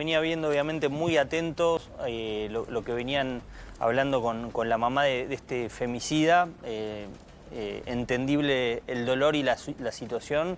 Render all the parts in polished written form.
venía viendo obviamente muy atentos lo que venían hablando con la mamá de este femicida. Entendible el dolor y la situación.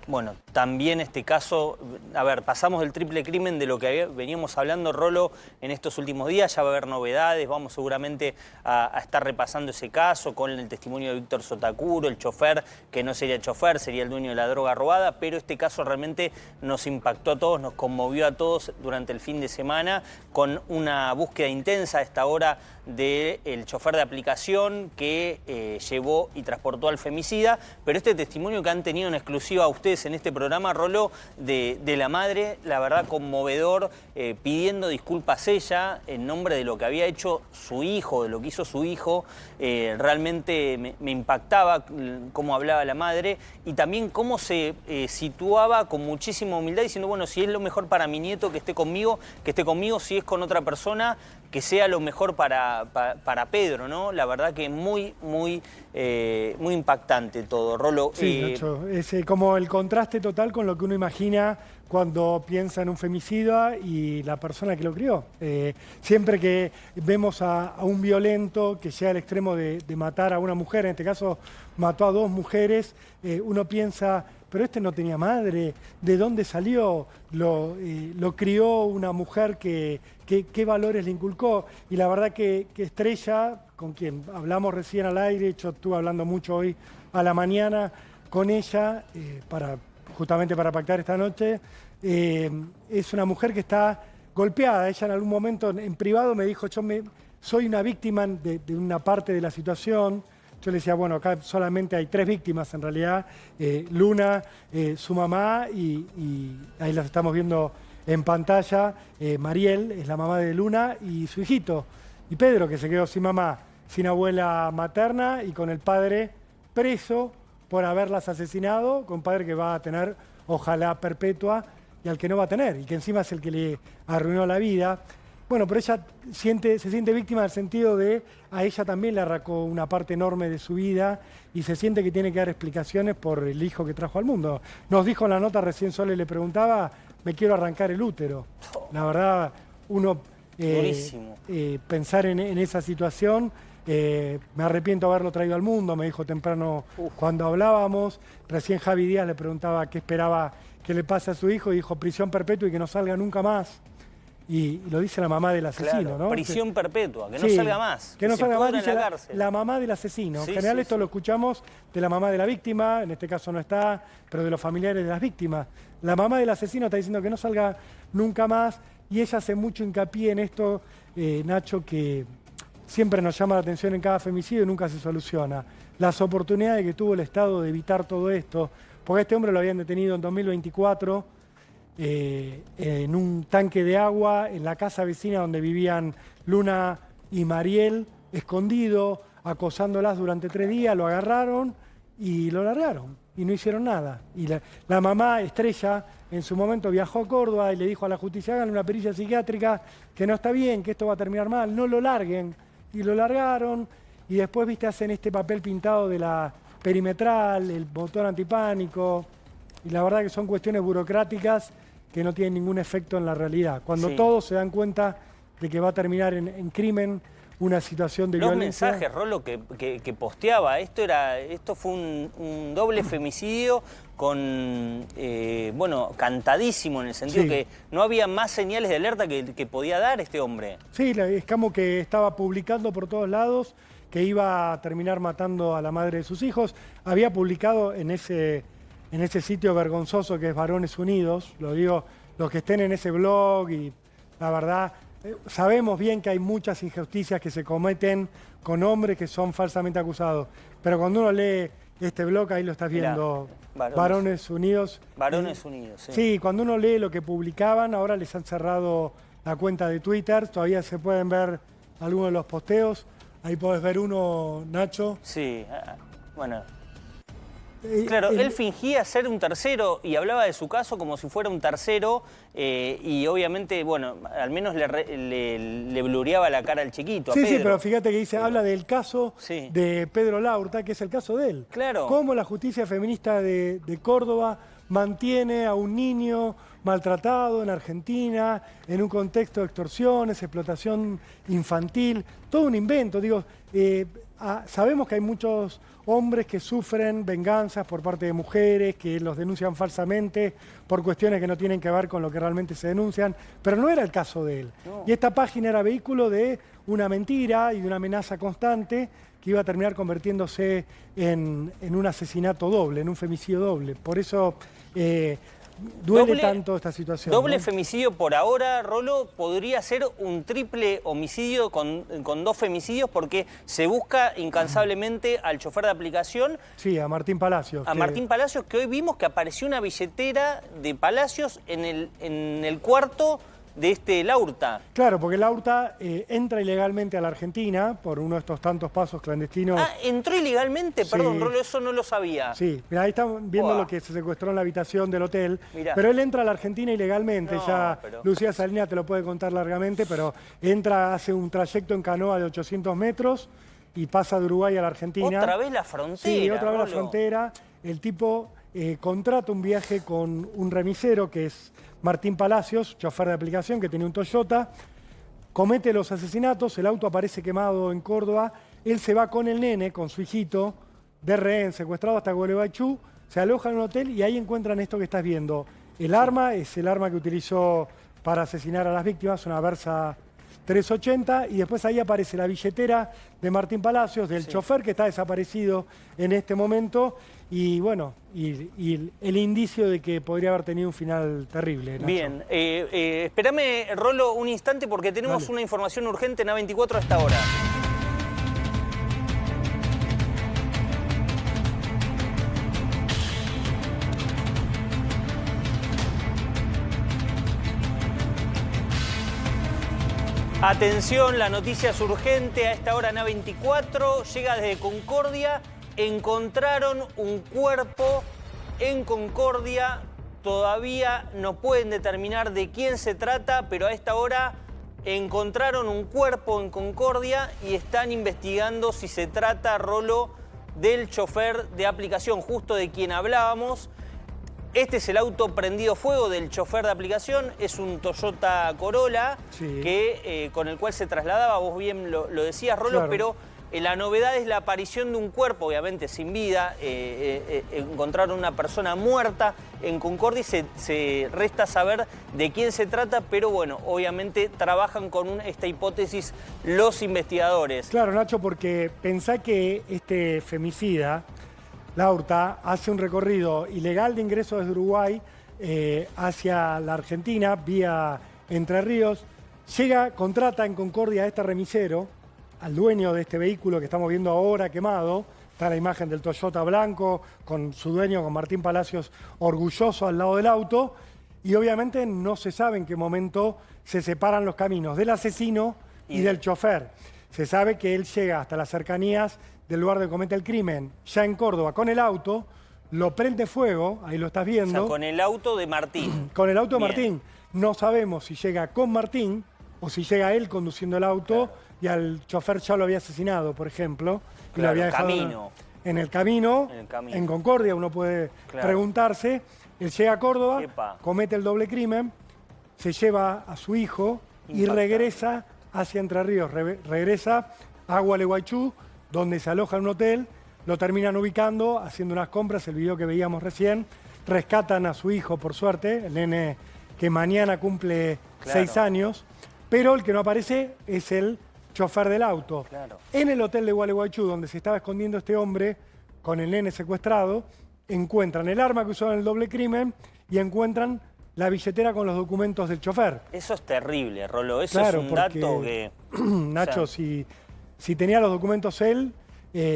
Bueno, también este caso, a ver, pasamos del triple crimen de lo que veníamos hablando, Rolo, en estos últimos días. Ya va a haber novedades, vamos seguramente a estar repasando ese caso con el testimonio de Víctor Sotacuro, el chofer, que no sería chofer, sería el dueño de la droga robada, pero este caso realmente nos impactó a todos, nos conmovió a todos durante el fin de semana, con una búsqueda intensa a esta hora del chofer de aplicación que llevó y transportó al femicida. Pero este testimonio que han tenido en exclusiva a ustedes en este programa, Rolo, de la madre, la verdad conmovedor, pidiendo disculpas ella en nombre de lo que había hecho su hijo, de lo que hizo su hijo. Realmente me impactaba cómo hablaba la madre y también cómo se situaba con muchísima humildad, diciendo, bueno, si es lo mejor para mi nieto que esté conmigo, si es con otra persona, que sea lo mejor para Pedro, ¿no? La verdad que muy impactante todo, Rolo. Sí, Nacho, es como el contraste total con lo que uno imagina cuando piensa en un femicida y la persona que lo crió. Siempre que vemos a un violento que llega al extremo de matar a una mujer, en este caso mató a 2 mujeres, uno piensa, pero este no tenía madre, ¿de dónde salió? Lo crió una mujer ¿qué valores le inculcó? Y la verdad que Estrella, con quien hablamos recién al aire, yo estuve hablando mucho hoy a la mañana con ella, justamente para pactar esta noche, es una mujer que está golpeada. Ella en algún momento en privado me dijo, soy una víctima de una parte de la situación. Yo le decía, bueno, acá solamente hay 3 víctimas en realidad, Luna, su mamá y ahí las estamos viendo en pantalla, Mariel es la mamá de Luna y su hijito, y Pedro, que se quedó sin mamá, sin abuela materna y con el padre preso por haberlas asesinado, con padre que va a tener, ojalá, perpetua, y al que no va a tener, y que encima es el que le arruinó la vida. Bueno, pero ella se siente víctima en el sentido de a ella también le arrancó una parte enorme de su vida y se siente que tiene que dar explicaciones por el hijo que trajo al mundo. Nos dijo en la nota, recién Sole le preguntaba, me quiero arrancar el útero. La verdad, uno pensar en esa situación, me arrepiento de haberlo traído al mundo, me dijo temprano cuando hablábamos. Recién Javi Díaz le preguntaba qué esperaba que le pase a su hijo y dijo prisión perpetua y que no salga nunca más. Y lo dice la mamá del asesino, claro, ¿no? Prisión perpetua, que no salga más. Que no salga más, dice la cárcel. La mamá del asesino. En general esto lo escuchamos de la mamá de la víctima, en este caso no está, pero de los familiares de las víctimas. La mamá del asesino está diciendo que no salga nunca más y ella hace mucho hincapié en esto, Nacho, que siempre nos llama la atención en cada femicidio y nunca se soluciona. Las oportunidades que tuvo el Estado de evitar todo esto, porque a este hombre lo habían detenido en 2024, en un tanque de agua, en la casa vecina donde vivían Luna y Mariel, escondido, acosándolas durante 3 días, lo agarraron y lo largaron y no hicieron nada. Y la mamá, Estrella, en su momento viajó a Córdoba y le dijo a la justicia, hagan una pericia psiquiátrica, que no está bien, que esto va a terminar mal, no lo larguen. Y lo largaron y después, viste, hacen este papel pintado de la perimetral, el botón antipánico, y la verdad que son cuestiones burocráticas que no tienen ningún efecto en la realidad. Cuando todos se dan cuenta de que va a terminar en crimen una situación de violencia. Los mensajes, Rolo, que posteaba, esto fue un doble femicidio con, bueno, cantadísimo en el sentido que no había más señales de alerta que podía dar este hombre. Sí, es como que estaba publicando por todos lados que iba a terminar matando a la madre de sus hijos. Había publicado en ese sitio vergonzoso que es Varones Unidos, lo digo, los que estén en ese blog, y la verdad, sabemos bien que hay muchas injusticias que se cometen con hombres que son falsamente acusados, pero cuando uno lee este blog, ahí lo estás viendo, Varones Unidos. Varones Unidos, sí. Sí, cuando uno lee lo que publicaban, ahora les han cerrado la cuenta de Twitter, todavía se pueden ver algunos de los posteos, ahí podés ver uno, Nacho. Sí, bueno. Claro, él fingía ser un tercero y hablaba de su caso como si fuera un tercero y obviamente, bueno, al menos le blureaba la cara al chiquito, a Pedro. Sí, pero fíjate que habla del caso de Pedro Laurta, que es el caso de él. Claro. Cómo la justicia feminista de Córdoba mantiene a un niño maltratado en Argentina, en un contexto de extorsiones, explotación infantil, todo un invento. Digo, sabemos que hay muchos hombres que sufren venganzas por parte de mujeres, que los denuncian falsamente por cuestiones que no tienen que ver con lo que realmente se denuncian, pero no era el caso de él. No. Y esta página era vehículo de una mentira y de una amenaza constante que iba a terminar convirtiéndose en un asesinato doble, en un femicidio doble. Por eso duele tanto esta situación. Doble femicidio por ahora, Rolo, podría ser un triple homicidio con 2 femicidios porque se busca incansablemente al chofer de aplicación. Sí, a Martín Palacios. Martín Palacios, que hoy vimos que apareció una billetera de Palacios en el cuarto de este Laurta. Claro, porque Laurta entra ilegalmente a la Argentina por uno de estos tantos pasos clandestinos. Ah, ¿entró ilegalmente? Sí. Perdón, Rolo, eso no lo sabía. Sí, mirá, ahí están viendo lo que se secuestró en la habitación del hotel. Mirá. Pero él entra a la Argentina ilegalmente, Lucía Salina te lo puede contar largamente, pero entra, hace un trayecto en canoa de 800 metros y pasa de Uruguay a la Argentina. ¿Otra vez la frontera? Sí, otra vez Rolo. La frontera. El tipo contrata un viaje con un remisero que es Martín Palacios, chofer de aplicación, que tenía un Toyota, comete los asesinatos, el auto aparece quemado en Córdoba, él se va con el nene, con su hijito, de rehén, secuestrado hasta Gualeguaychú, se aloja en un hotel y ahí encuentran esto que estás viendo. El arma es el arma que utilizó para asesinar a las víctimas, una Versa 380, y después ahí aparece la billetera de Martín Palacios, del chofer que está desaparecido en este momento, y bueno, y el indicio de que podría haber tenido un final terrible, Nacho. Bien, espérame, Rolo, un instante porque tenemos una información urgente en A24 a esta hora. Atención, la noticia es urgente a esta hora en A24, llega desde Concordia. Encontraron un cuerpo en Concordia, todavía no pueden determinar de quién se trata, pero a esta hora encontraron un cuerpo en Concordia y están investigando si se trata, Rolo, del chofer de aplicación, justo de quien hablábamos. Este es el auto prendido fuego del chofer de aplicación, es un Toyota Corolla con el cual se trasladaba, vos bien lo decías, Rolo, claro. Pero la novedad es la aparición de un cuerpo, obviamente sin vida. Encontraron una persona muerta en Concordia y se resta saber de quién se trata, pero bueno, obviamente trabajan con esta hipótesis los investigadores. Claro, Nacho, porque pensá que este femicida, Laurta, hace un recorrido ilegal de ingreso desde Uruguay hacia la Argentina, vía Entre Ríos, contrata en Concordia a este remisero, al dueño de este vehículo que estamos viendo ahora quemado. Está la imagen del Toyota blanco con su dueño, con Martín Palacios, orgulloso al lado del auto. Y obviamente no se sabe en qué momento se separan los caminos del asesino y del chofer. Se sabe que él llega hasta las cercanías del lugar donde comete el crimen, ya en Córdoba, con el auto, lo prende fuego, ahí lo estás viendo. O sea, con el auto de Martín. Con el auto de Martín. No sabemos si llega con Martín o si llega él conduciendo el auto, claro. Y al chofer ya lo había asesinado, por ejemplo. Claro, y lo había dejado en el camino, en Concordia, uno puede preguntarse. Él llega a Córdoba, comete el doble crimen, se lleva a su hijo y regresa hacia Entre Ríos. Regresa a Gualeguaychú, donde se aloja en un hotel, lo terminan ubicando, haciendo unas compras, el video que veíamos recién. Rescatan a su hijo, por suerte, el nene que mañana cumple 6 años, pero el que no aparece es el chofer del auto. Claro. En el hotel de Gualeguaychú, donde se estaba escondiendo este hombre con el nene secuestrado, encuentran el arma que usó en el doble crimen y encuentran la billetera con los documentos del chofer. Eso es terrible, Rolo. Eso es un dato que... Nacho, o sea... si tenía los documentos él,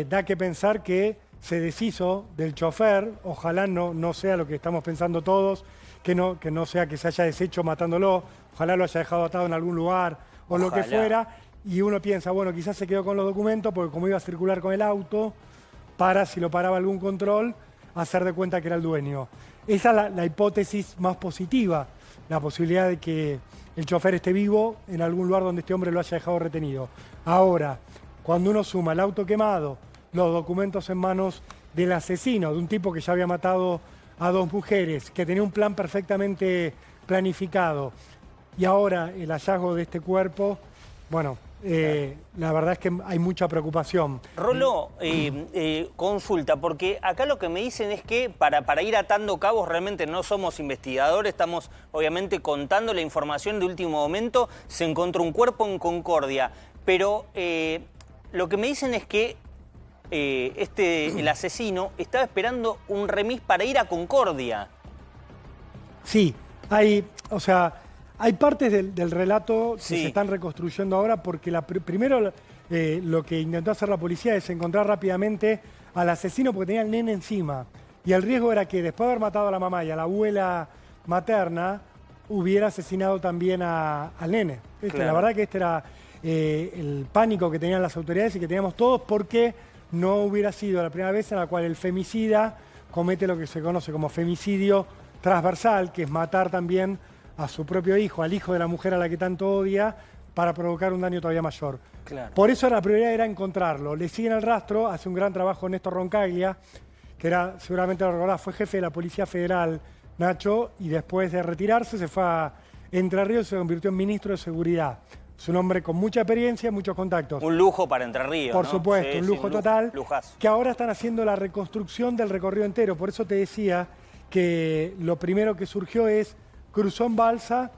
da que pensar que se deshizo del chofer. Ojalá no sea lo que estamos pensando todos, que no sea que se haya deshecho matándolo. Ojalá lo haya dejado atado en algún lugar o lo que fuera. Y uno piensa, bueno, quizás se quedó con los documentos porque como iba a circular con el auto, si lo paraba algún control, hacer de cuenta que era el dueño. Esa es la hipótesis más positiva, la posibilidad de que el chofer esté vivo en algún lugar donde este hombre lo haya dejado retenido. Ahora, cuando uno suma el auto quemado, los documentos en manos del asesino, de un tipo que ya había matado a 2 mujeres, que tenía un plan perfectamente planificado. Y ahora el hallazgo de este cuerpo, bueno, la verdad es que hay mucha preocupación. Rolo, consulta, porque acá lo que me dicen es que para ir atando cabos, realmente no somos investigadores, estamos obviamente contando la información de último momento, se encontró un cuerpo en Concordia, pero lo que me dicen es que el asesino estaba esperando un remis para ir a Concordia. Sí, hay partes del relato que se están reconstruyendo ahora porque primero lo que intentó hacer la policía es encontrar rápidamente al asesino porque tenía el nene encima. Y el riesgo era que después de haber matado a la mamá y a la abuela materna, hubiera asesinado también al nene. Claro. La verdad que este era el pánico que tenían las autoridades y que teníamos todos porque no hubiera sido la primera vez en la cual el femicida comete lo que se conoce como femicidio transversal, que es matar también a su propio hijo, al hijo de la mujer a la que tanto odia, para provocar un daño todavía mayor. Claro. Por eso la prioridad era encontrarlo. Le siguen el rastro, hace un gran trabajo Néstor Roncaglia, que era, seguramente lo recordás, fue jefe de la Policía Federal, Nacho, y después de retirarse se fue a Entre Ríos y se convirtió en ministro de Seguridad. Es un hombre con mucha experiencia y muchos contactos. Un lujo para Entre Ríos, Por ¿no? supuesto, Sí, un lujo total, lujazo. que ahora están haciendo la reconstrucción del recorrido entero. Por eso te decía que lo primero que surgió es, cruzó en balsa,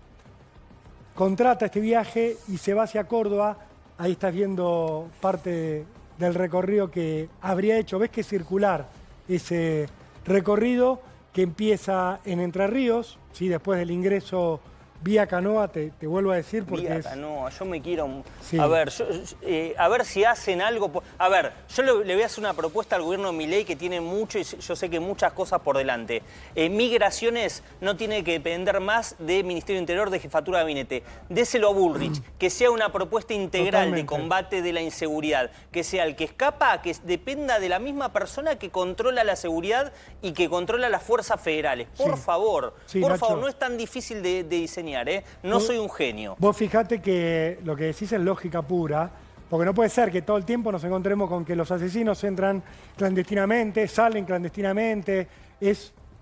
contrata este viaje y se va hacia Córdoba. Ahí estás viendo parte del recorrido que habría hecho. ¿Ves que es circular ese recorrido que empieza en Entre Ríos? ¿Sí? Después del ingreso vía canoa, te vuelvo a decir, porque vía canoa, yo me quiero... Sí. A ver, a ver si hacen algo... A ver, yo le voy a hacer una propuesta al gobierno de Milei que tiene mucho y yo sé que muchas cosas por delante. Migraciones no tiene que depender más de Ministerio de Interior, de Jefatura de Gabinete. Déselo a Bullrich, que sea una propuesta integral de combate de la inseguridad, que sea el que escapa, que dependa de la misma persona que controla la seguridad y que controla las fuerzas federales. Por favor, por favor, no es tan difícil de diseñar. No soy un genio. Vos fijate que lo que decís es lógica pura, porque no puede ser que todo el tiempo nos encontremos con que los asesinos entran clandestinamente, salen clandestinamente.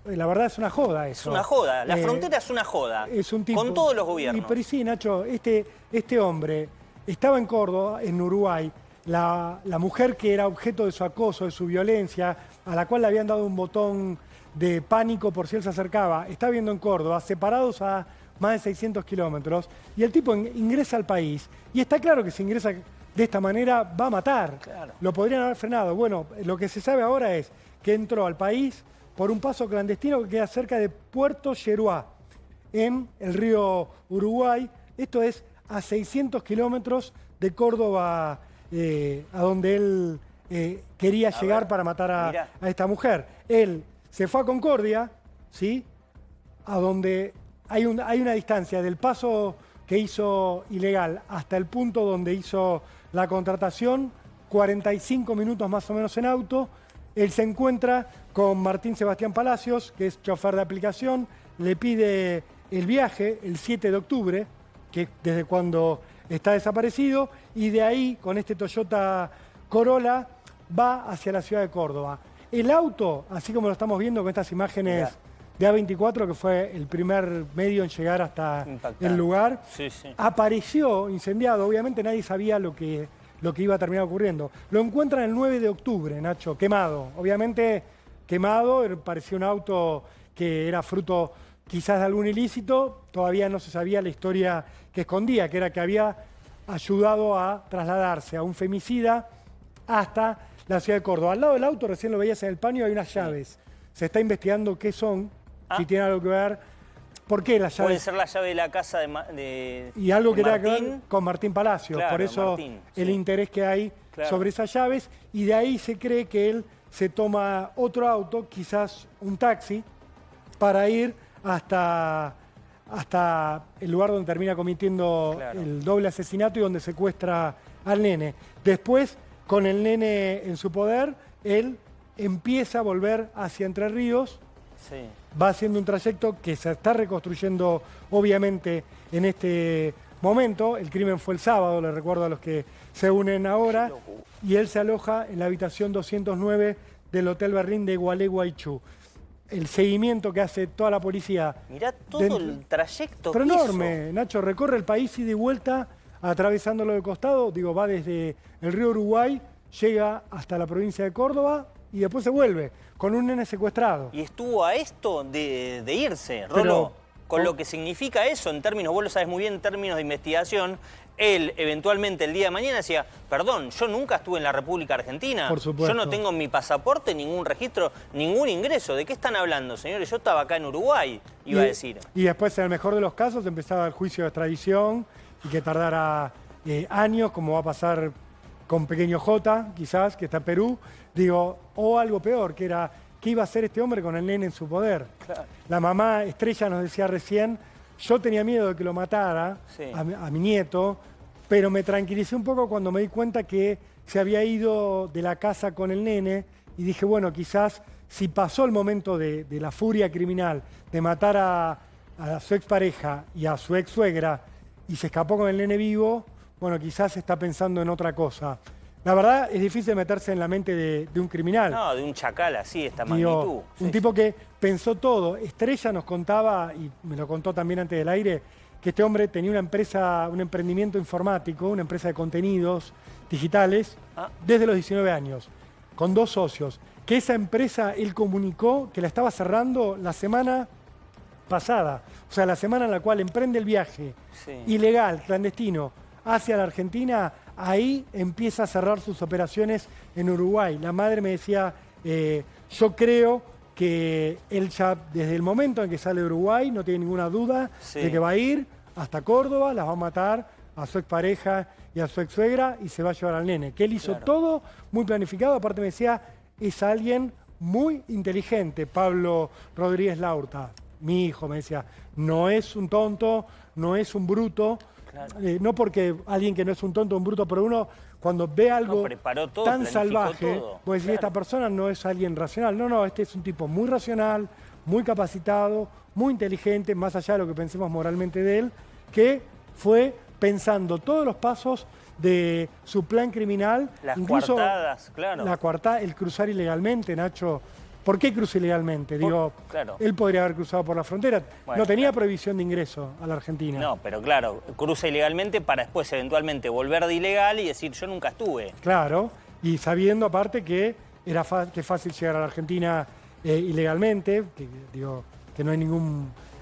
La verdad es una joda eso. Es una joda, la frontera es una joda. Es un tipo, con todos los gobiernos. Pero sí, Nacho, este hombre estaba en Córdoba, en Uruguay. La mujer que era objeto de su acoso, de su violencia, a la cual le habían dado un botón de pánico por si él se acercaba, está viviendo en Córdoba, separados a más de 600 kilómetros, y el tipo ingresa al país, y está claro que si ingresa de esta manera va a matar. Claro. Lo podrían haber frenado. Bueno, lo que se sabe ahora es que entró al país por un paso clandestino que queda cerca de Puerto Yeruá, en el río Uruguay. Esto es a 600 kilómetros de Córdoba, a donde él quería llegar para matar a esta mujer. Él se fue a Concordia, ¿sí? A donde hay una distancia del paso que hizo ilegal hasta el punto donde hizo la contratación, 45 minutos más o menos en auto. Él se encuentra con Martín Sebastián Palacios, que es chofer de aplicación, le pide el viaje el 7 de octubre, que es desde cuando está desaparecido, y de ahí, con este Toyota Corolla, va hacia la ciudad de Córdoba. El auto, así como lo estamos viendo con estas imágenes de A24, que fue el primer medio en llegar hasta el lugar, apareció incendiado. Obviamente nadie sabía lo que iba a terminar ocurriendo. Lo encuentran el 9 de octubre, Nacho, quemado. Obviamente quemado, parecía un auto que era fruto quizás de algún ilícito. Todavía no se sabía la historia que escondía, que era que había ayudado a trasladarse a un femicida hasta la ciudad de Córdoba. Al lado del auto, recién lo veías en el paño, hay unas llaves. Se está investigando qué son, si tiene algo que ver. ¿Por qué las llaves? Puede ser la llave de la casa de y algo que tenga que ver con Martín Palacios. Claro, por eso el interés que hay sobre esas llaves. Y de ahí se cree que él se toma otro auto, quizás un taxi, para ir hasta el lugar donde termina cometiendo el doble asesinato y donde secuestra al nene. Después, con el nene en su poder, él empieza a volver hacia Entre Ríos. Va haciendo un trayecto que se está reconstruyendo, obviamente, en este momento. El crimen fue el sábado, les recuerdo a los que se unen ahora. Y él se aloja en la habitación 209 del Hotel Berlín de Gualeguaychú. el seguimiento que hace toda la policía. Mirá todo el trayecto pero que enorme, hizo. Nacho, recorre el país ida y vuelta, atravesándolo de costado, digo, va desde el río Uruguay, llega hasta la provincia de Córdoba y después se vuelve, con un nene secuestrado. Y estuvo a esto de irse, Rolo, con lo que significa eso en términos, vos lo sabes muy bien, en términos de investigación. Él, eventualmente, el día de mañana decía, perdón, yo nunca estuve en la República Argentina. Por supuesto. Yo no tengo en mi pasaporte ningún registro, ningún ingreso. ¿De qué están hablando, señores? Yo estaba acá en Uruguay, iba a decir. Y después, en el mejor de los casos, empezaba el juicio de extradición y que tardara años, como va a pasar con Pequeño J, quizás, que está en Perú. Digo, o algo peor, que era, ¿qué iba a hacer este hombre con el nene en su poder? Claro. La mamá Estrella nos decía recién, yo tenía miedo de que lo matara, Sí. a mi nieto, pero me tranquilicé un poco cuando me di cuenta que se había ido de la casa con el nene y dije, bueno, quizás si pasó el momento de la furia criminal, de matar a su expareja y a su ex suegra y se escapó con el nene vivo, bueno, quizás está pensando en otra cosa. La verdad es difícil meterse en la mente de un criminal. No, de un chacal así, de esta Digo, magnitud. un Sí, tipo que pensó todo. Estrella nos contaba, y me lo contó también antes del aire, que este hombre tenía una empresa, un emprendimiento informático, una empresa de contenidos digitales, desde los 19 años, con 2 socios. Que esa empresa él comunicó que la estaba cerrando la semana pasada, o sea, la semana en la cual emprende el viaje sí. ilegal, clandestino, hacia la Argentina, ahí empieza a cerrar sus operaciones en Uruguay. La madre me decía, yo creo que él ya desde el momento en que sale de Uruguay no tiene ninguna duda de que va a ir hasta Córdoba, las va a matar a su expareja y a su ex suegra y se va a llevar al nene. Que él hizo todo muy planificado, aparte me decía, es alguien muy inteligente, Pablo Rodríguez Laurta, mi hijo, me decía, no es un tonto, no es un bruto. Claro. No porque alguien que no es un tonto o un bruto, pero uno cuando ve algo todo, tan salvaje, todo. puede decir, esta persona no es alguien racional. No, no, este es un tipo muy racional, muy capacitado, muy inteligente, más allá de lo que pensemos moralmente de él, que fue pensando todos los pasos de su plan criminal. Las incluso coartadas, claro. La coartada, el cruzar ilegalmente, Nacho. ¿Por qué cruzó ilegalmente? Digo, claro. Él podría haber cruzado por la frontera. Bueno, no tenía prohibición de ingreso a la Argentina. No, pero claro, cruza ilegalmente para después eventualmente volver de ilegal y decir yo nunca estuve. Claro, y sabiendo aparte que era que es fácil llegar a la Argentina ilegalmente, que, digo, que no hay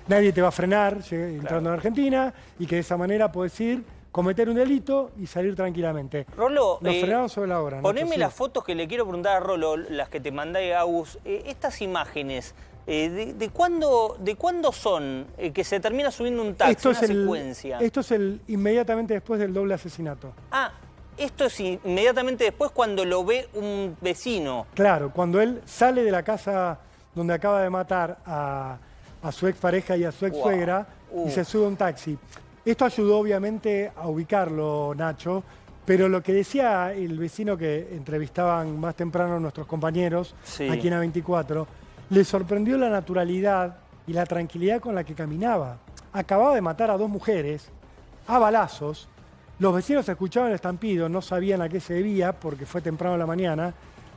nadie te va a frenar entrando a la Argentina y que de esa manera podés ir, cometer un delito y salir tranquilamente. Rolo, nos frenaron sobre la hora. Poneme las fotos que le quiero preguntar a Rolo, las que te mandé, Agus. Estas imágenes, ¿de cuándo son? Que se termina subiendo un taxi, una secuencia. Esto es inmediatamente después del doble asesinato. Ah, esto es inmediatamente después cuando lo ve un vecino. Claro, cuando él sale de la casa donde acaba de matar a su expareja y a su ex suegra y se sube a un taxi. Esto ayudó obviamente a ubicarlo, Nacho, pero lo que decía el vecino que entrevistaban más temprano nuestros compañeros aquí en A24, le sorprendió la naturalidad y la tranquilidad con la que caminaba. Acababa de matar a 2 mujeres, a balazos, los vecinos escuchaban el estampido, no sabían a qué se debía porque fue temprano en la mañana,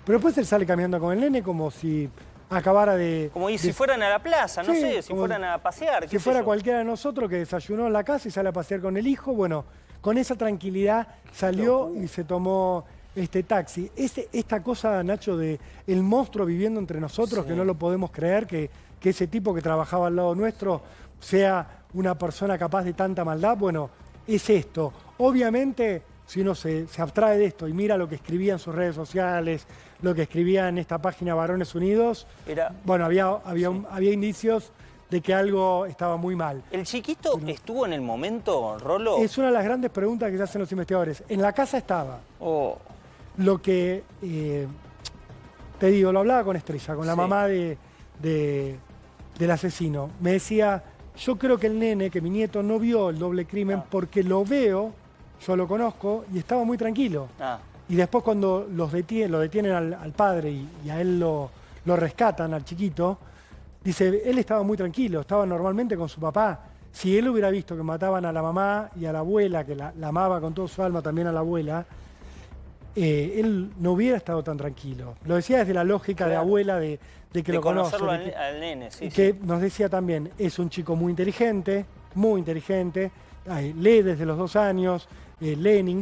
pero después él sale caminando con el nene como si acabara de... Como si fueran a la plaza, no sé, si fueran a pasear. Si fuera cualquiera de nosotros que desayunó en la casa y sale a pasear con el hijo, bueno, con esa tranquilidad salió y se tomó este taxi. Esta cosa, Nacho, de el monstruo viviendo entre nosotros, que no lo podemos creer, que ese tipo que trabajaba al lado nuestro sea una persona capaz de tanta maldad, bueno, es esto. Obviamente, si uno se abstrae de esto y mira lo que escribía en sus redes sociales, lo que escribía en esta página Varones Unidos, bueno, había indicios de que algo estaba muy mal. ¿El chiquito estuvo en el momento, Rolo? Es una de las grandes preguntas que se hacen los investigadores. En la casa estaba. Lo que, te digo, lo hablaba con Estrella, con la mamá del asesino. Me decía, yo creo que el nene, que mi nieto no vio el doble crimen porque lo veo, yo lo conozco y estaba muy tranquilo. Y después cuando lo detienen al padre y a él lo rescatan, al chiquito, dice, él estaba muy tranquilo, estaba normalmente con su papá. Si él hubiera visto que mataban a la mamá y a la abuela, que la amaba con todo su alma también a la abuela, él no hubiera estado tan tranquilo. Lo decía desde la lógica de abuela de de que de lo conoce. conocerlo De que, al nene, sí, y que sí. nos decía también, es un chico muy inteligente, lee desde los 2 años, lee en inglés.